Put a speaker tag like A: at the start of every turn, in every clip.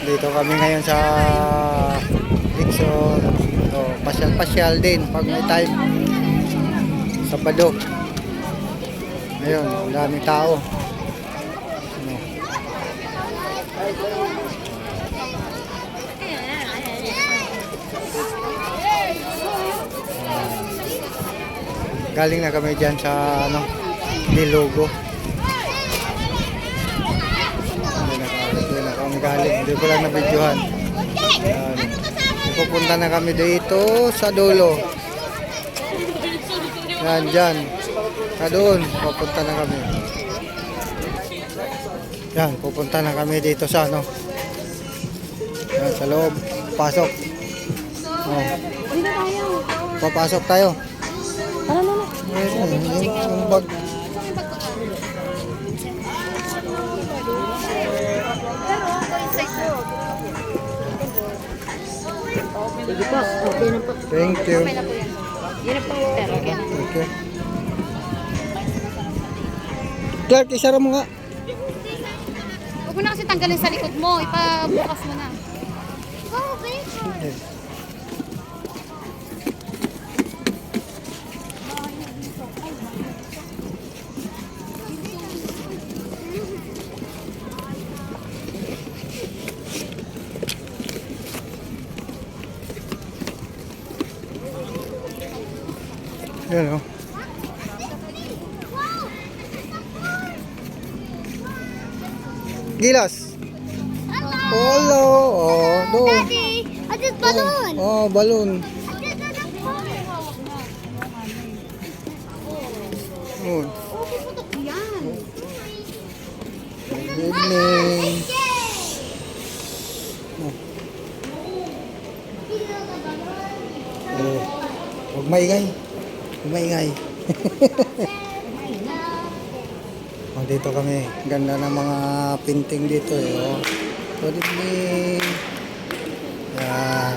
A: Dito kami ngayon sa Dixon. So, pasyal-pasyal din pag may time. Sabado. Ayun, ang daming tao. Ano. Galing na kami dyan sa ano, Nilogo. Hindi na kami galing. Hindi ko lang na-videohan. Pupunta na kami dito sa dulo. Yan, dyan. Doon, pupunta na kami. Yan, pupunta na kami dito sa ano. Yan, sa loob. Pasok. Oh. Papasok tayo.
B: Tara na.
A: Yung bag.
B: Sige po. Okay na po.
A: Thank you.
B: Okay na po yan. Yun na po. Pero okay na.
A: Thank you. Clark, isara mo nga.
B: Huwag mo na kasi tanggalin sa likod mo. Ipabukas mo na.
A: Yan o. Gilas. Hello. Oh, doon.
C: Daddy, I just balloon.
A: Oh, balloon.
C: I just got a balloon.
A: Doon.
B: Okay po ito. Yan.
A: Good evening. Oh. Huwag maingay. Huwag maingay. Oh, dito kami. Ganda ng mga painting dito eh. Oh. Good evening. Yan.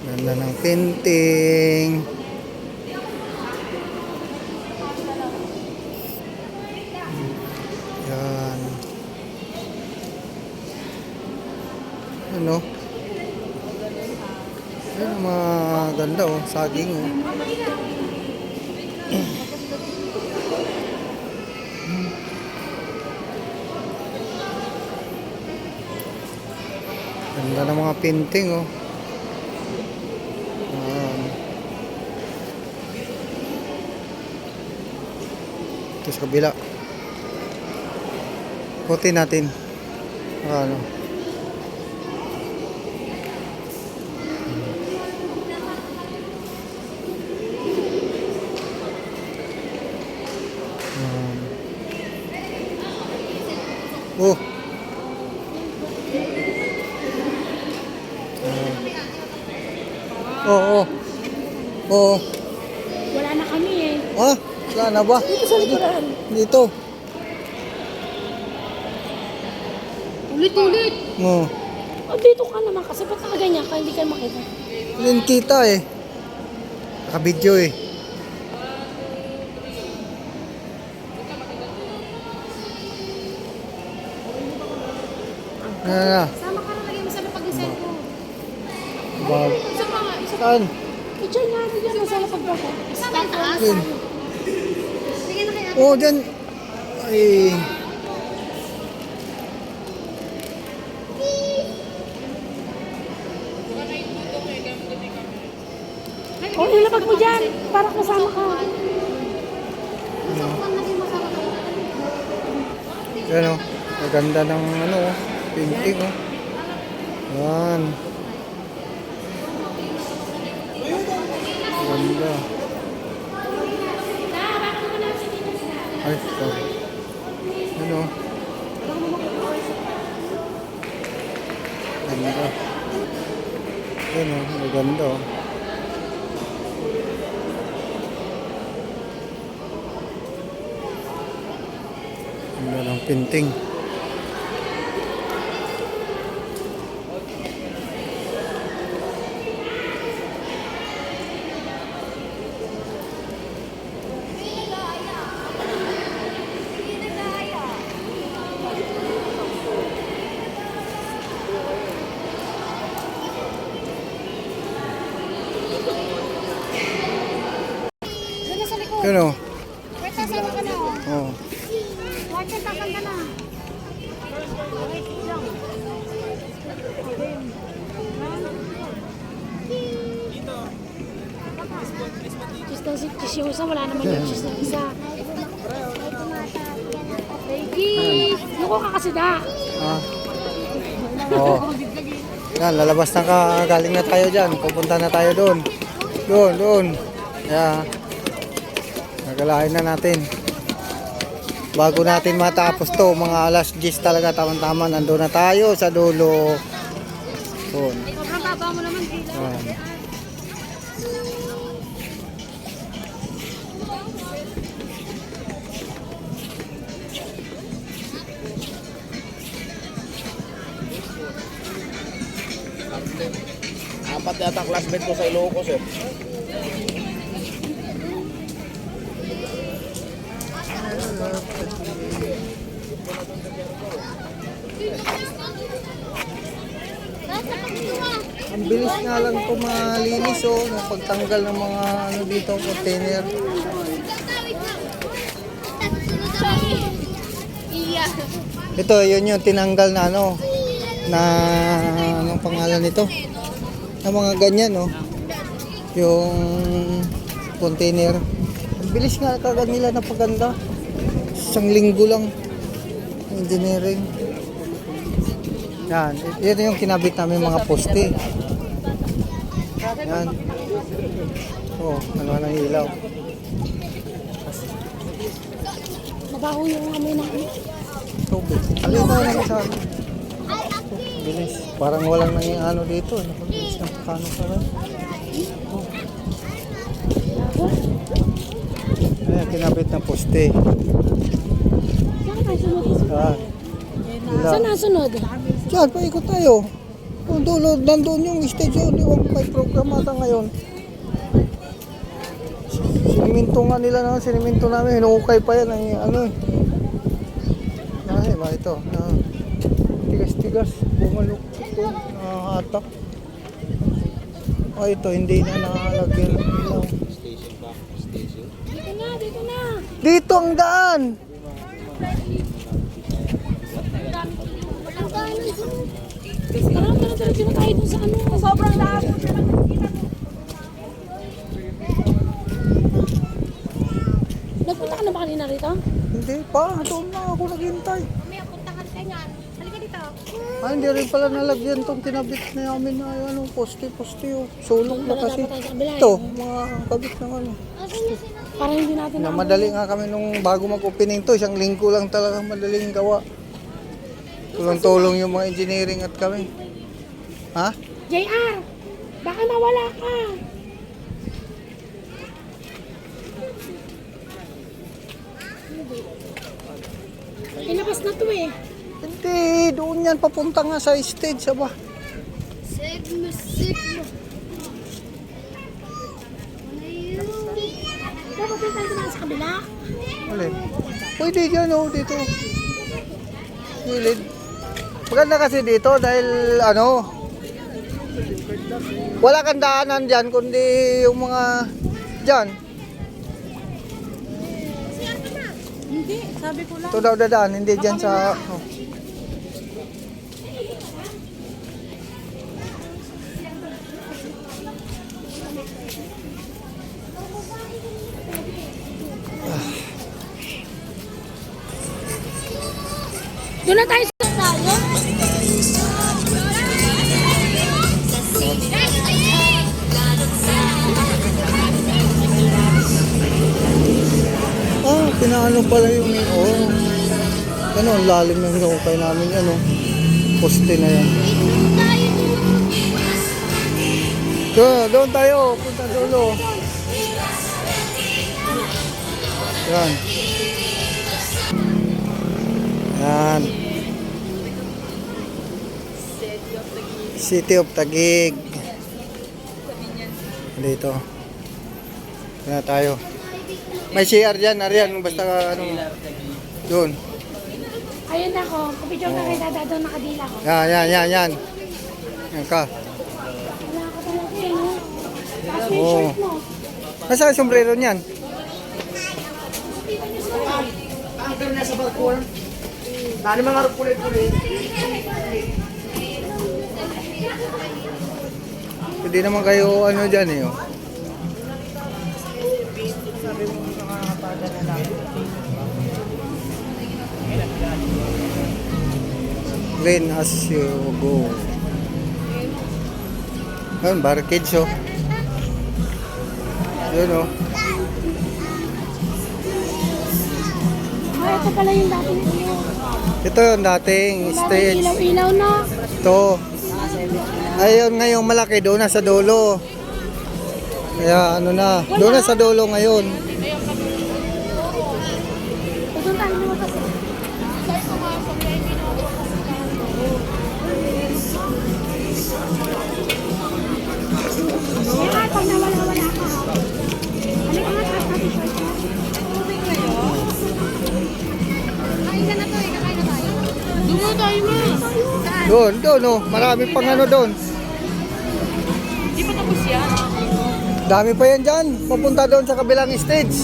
A: Ganda ng painting. Yan. Ano? Yan ang mga ganda oh. Saging oh. Ganda ng mga painting oh. Ito sa kabila. Puti natin. Ano? Oh. Oo. Oo.
B: Wala na kami eh.
A: Ah, wala na ba?
B: Dito sa likuran.
A: Dito.
B: Ulit-ulit.
A: Oh.
B: Oh, dito ka naman kasi ba't nakaganyan ka? Hindi ka makita.
A: Hindi kita eh. Naka-video eh. Na.
B: Sama ka na lagay mo sa lapag ng cellphone.
A: Bag.
B: Isa pa nga. Isa pa.
A: Saan?
B: Diyan nga. Diyan nga sa lapag ko. Isa pa taas.
A: Yun.
B: Sige na kaya.
A: Oh, dyan. Ay.
B: Oh, ilapag mo dyan. Para kasama ka.
A: Yan o. Maganda ng ano oh. Painting oh. Yan. Ganda. Ay, sorry. Ano? Ganda. Yan o. Maganda oh. Ganda ng painting. Yun o.
B: Wait, sasama ka na oh.
A: Oh.
B: Watch it, takan ka na. Cheese daw si Chisyosa, wala naman yung cheese na isa. Lady, luko ka kasi da.
A: Ah. Oh. Yan, lalabas na ka. Galing na tayo dyan. Pupunta na tayo doon. Doon. Yan. Nagalahin na natin. Bago natin matapos to, mga alas 10 talaga, tama-tama. Nandun na tayo sa dulo. Doon.
B: Sobrang baba mo naman, Gila.
A: Yan.
D: Apat yata classmate ko sa Ilocos eh. Ang bilis nga lang ito malinis oh, ng pagtanggal ng mga ano dito, container.
B: Iya.
A: Ito, yun yung tinanggal na ano, na anong pangalan nito? Na mga ganyan oh. Yung container. Ang bilis nga kagad nila na paganda. Isang linggo lang. Engineering. Yan, yun yung kinabit namin mga poste. Yan. Oh, ano ng ilaw.
B: Mabaho yung amoy namin.
A: Tubig. Alin na lang sa akin. Bilis. Parang walang nang ano dito. Bilis ng kano pa rin. Ayan, kinabit ng poste.
B: Saan tayo sunod?
A: Yan.
B: Saan nasunod?
A: Diyan, paikot tayo. Kung dulo, nandun yung stage yun. Iwan ko may program ata ngayon. Siniminto nga nila na, siniminto namin. Hinukay pa yan. Ay, ano eh. Ay, ba ito? Tigas-tigas. Bumalukot ito. Nakahatak. Ay, ito, hindi na nakalagyan ng ilaw.
B: Dito na.
A: Dito ang daan!
B: Tara, diretso na tayo dun sa ano. Sobrang dami. Nagpunta ka na ba kanina rito?
A: Hindi pa. Doon na ako naghintay.
B: May punta ka rin yan. Halika dito.
A: Ah, hindi rin pala nalagyan itong kinabit na namin na ano, poste-poste. Oh. Sulok na kasi.
B: Dapat tayo sa kabila.
A: Ito, mga kabit ng ano.
B: Para hindi natin
A: Na madali nga kami nung bago mag-opening to, isang linggo lang talaga madaling gawa. Tulong-tulong yung mga engineering at kami. Ha?
B: JR, baka mawala ka. Ilabas na to eh.
A: Hindi, doon yan papunta nga sa stage, aba.
C: Sigma.
B: Dapat tayo naman sa kabila.
A: Alin? Pwede dyan, oh, dito. Gilid. Maganda kasi dito dahil ano, wala kang daanan dyan, kundi yung mga dyan.
B: Hindi, sabi ko lang.
A: Ito daw dadaan, hindi dyan sa... Oh.
B: Doon na tayo sa tayo.
A: Ah, pinaano pala yung... Oh. Ano, ang lalim ng hinukay namin yan, oh. Poste na yan. Doon tayo, punta dulo. Yan. Yan. City of Taguig. Dito. Yan tayo. May CR dyan, Arian. Basta ano. Doon.
B: Ayun ako, kapidyo na kita doon nakadila ko.
A: Yan. Yan ka.
B: Wala ka talaga eh, no? Tapos may
A: Oo.
B: shirt mo.
A: Nasaan yung sombrero niyan?
E: pero nasa barko. Dali mga kulit-kulit.
A: Hindi naman kayo ano dyan eh. Oh.
D: Sabi mo nakakapada na lang.
A: Clean as you go. Ayun, barricades oh. Yun oh.
C: Ay, ito pala yung dating ilaw.
A: Ito yung dating stage.
C: Ilaw-ilaw na.
A: Ito. Ayun ngayong malaki doon na sa dulo. Kaya ano na, doon na sa dulo ngayon.
C: Ito tayo naman kasi. Kaya pag nawala-wala ka. Ano ka nga sasabi ko?
B: Kain ka na to eh, kakain na tayo. Dumo tayo na. Saan?
A: Doon oh, marami pang ano doon.
B: Di pa tapos yan?
A: Dami pa yan dyan, papunta doon sa kabilang stage.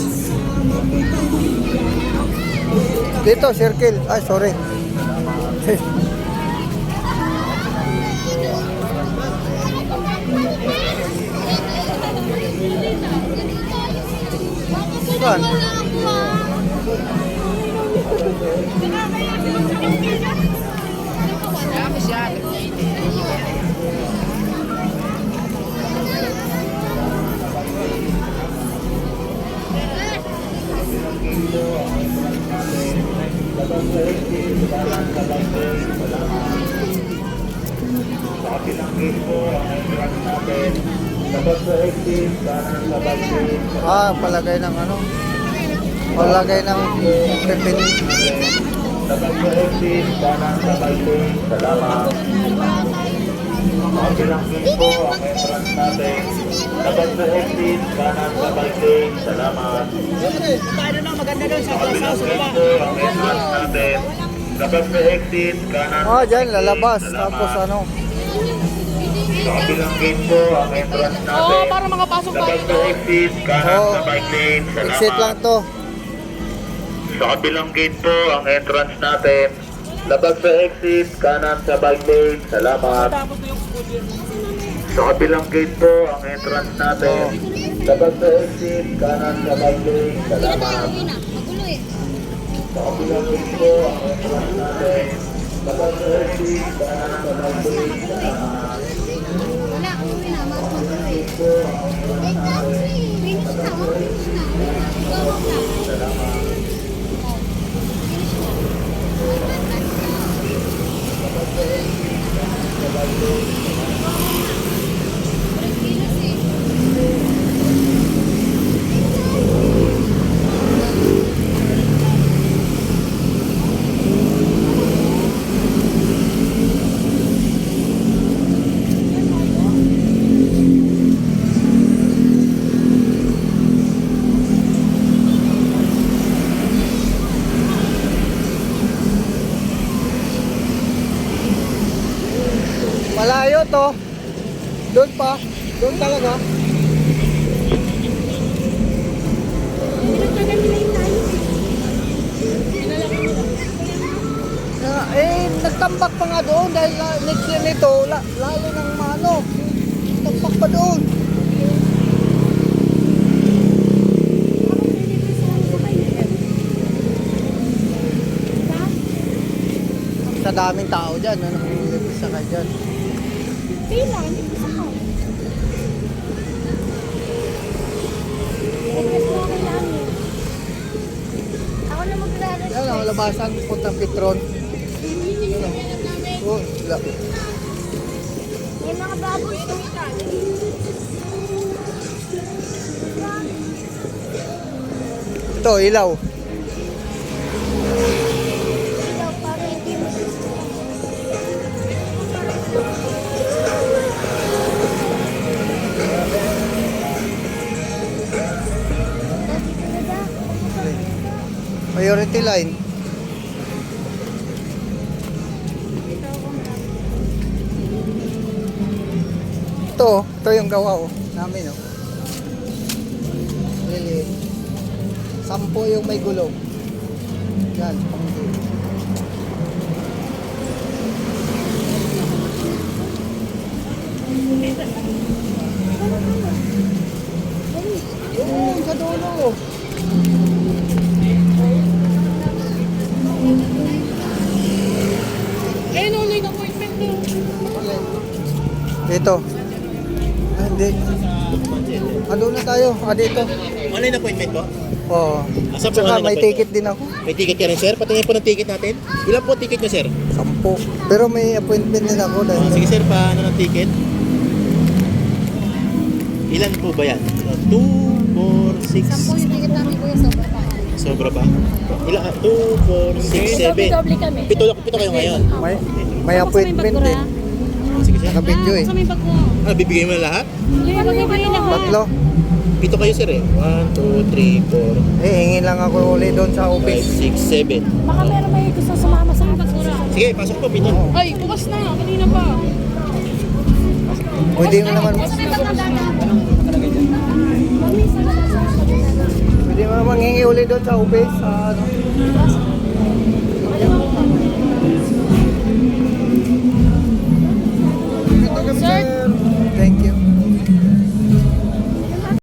A: Dito, circle. Ay, sorry. Saan? Ah, palagay ng ano? Palagay ng pepin.
F: Dapat sa exit, kanan sa bike salamat. Kabilang gate po ang entrance natin. Dapat sa exit, kanan sa bike salamat. Kabilang gate po ang entrance natin. Dapat sa exit, kanan
A: Ah, dyan, lalabas. Tapos ano?
F: Kabilang gate po ang entrance natin.
B: Oo, para makapasok
F: Dapat
B: tayo.
F: sa exit, kanan
A: Oo.
F: sa bike lane,
A: Exit lang
F: salamat.
A: to.
F: Sa kabilang gate po ang entrance natin. Labag sa exit, kanan sa bike lane, salamat. Sa kabilang gate po ang entrance natin. Labag sa exit, kanan sa bike lane, salamat.
C: Magulo eh.
F: Sa kabilang gate po ang entrance natin. Labag sa exit, kanan sa bike lane, salamat.
C: Wala, uwi na. Magulo eh. Eh, kasi. Finish na. Finish na. Go na.
A: Malayo to. Doon pa. Doon talaga. Nagtambak pa nga doon dahil next year nito, lalo ng mano. Tambak pa doon. Sa daming tao dyan, ano kung isa ka dyan.
C: Pila, hindi ko sakaw. Ako na maglalagay.
A: Yan ang labasan, puntang Petron. Oh, wala.
C: May mga baboy doon.
A: Ito, ilaw.
C: Ilaw para hindi mo.
A: Priority line. Ito yung gawa namin Lili. 10 yung may gulong.
D: Yan, panggi. Yun, sa dulo.
B: Eh, nuloy na appointment mo.
D: Dito. Ah, hindi. Doon na tayo. Dito.
E: Online appointment po?
D: Oo.
E: Asa po
D: Tsaka
E: online
D: may
E: appointment?
D: ticket din ako.
E: May ticket ka rin, sir? Patingin po ng ticket natin. Ilan po ticket niyo, sir?
D: 10. Pero may appointment din ako dahil
E: Sige, sir, paano ng ticket? Ilan po ba yan? 2, 4, 6.
B: Sampo yung ticket namin, kuya, sobra pa.
E: Sobra ba? Ilan? 2, 4, 6, 7.
B: Doble kami.
E: Pito kayo ngayon.
D: may appointment din.
E: Sige, sir.
D: Naka-video eh.
B: Sa may bag mo.
E: Bibigay mo na lahat?
B: Hindi, magbibigay na.
D: Tatlo.
E: Pito kayo, sir, eh. 1, 2, 3, 4,
D: Hingin lang ako uli doon sa
E: 5,
D: office.
E: 6, 7.
B: Baka meron may gusto sumama sa basura.
E: Sige, pasok po, pito.
B: Ay, bukas na. Kanina pa.
D: Pwede mo naman, pwede mo naman hingi uli doon sa office. Sa ano.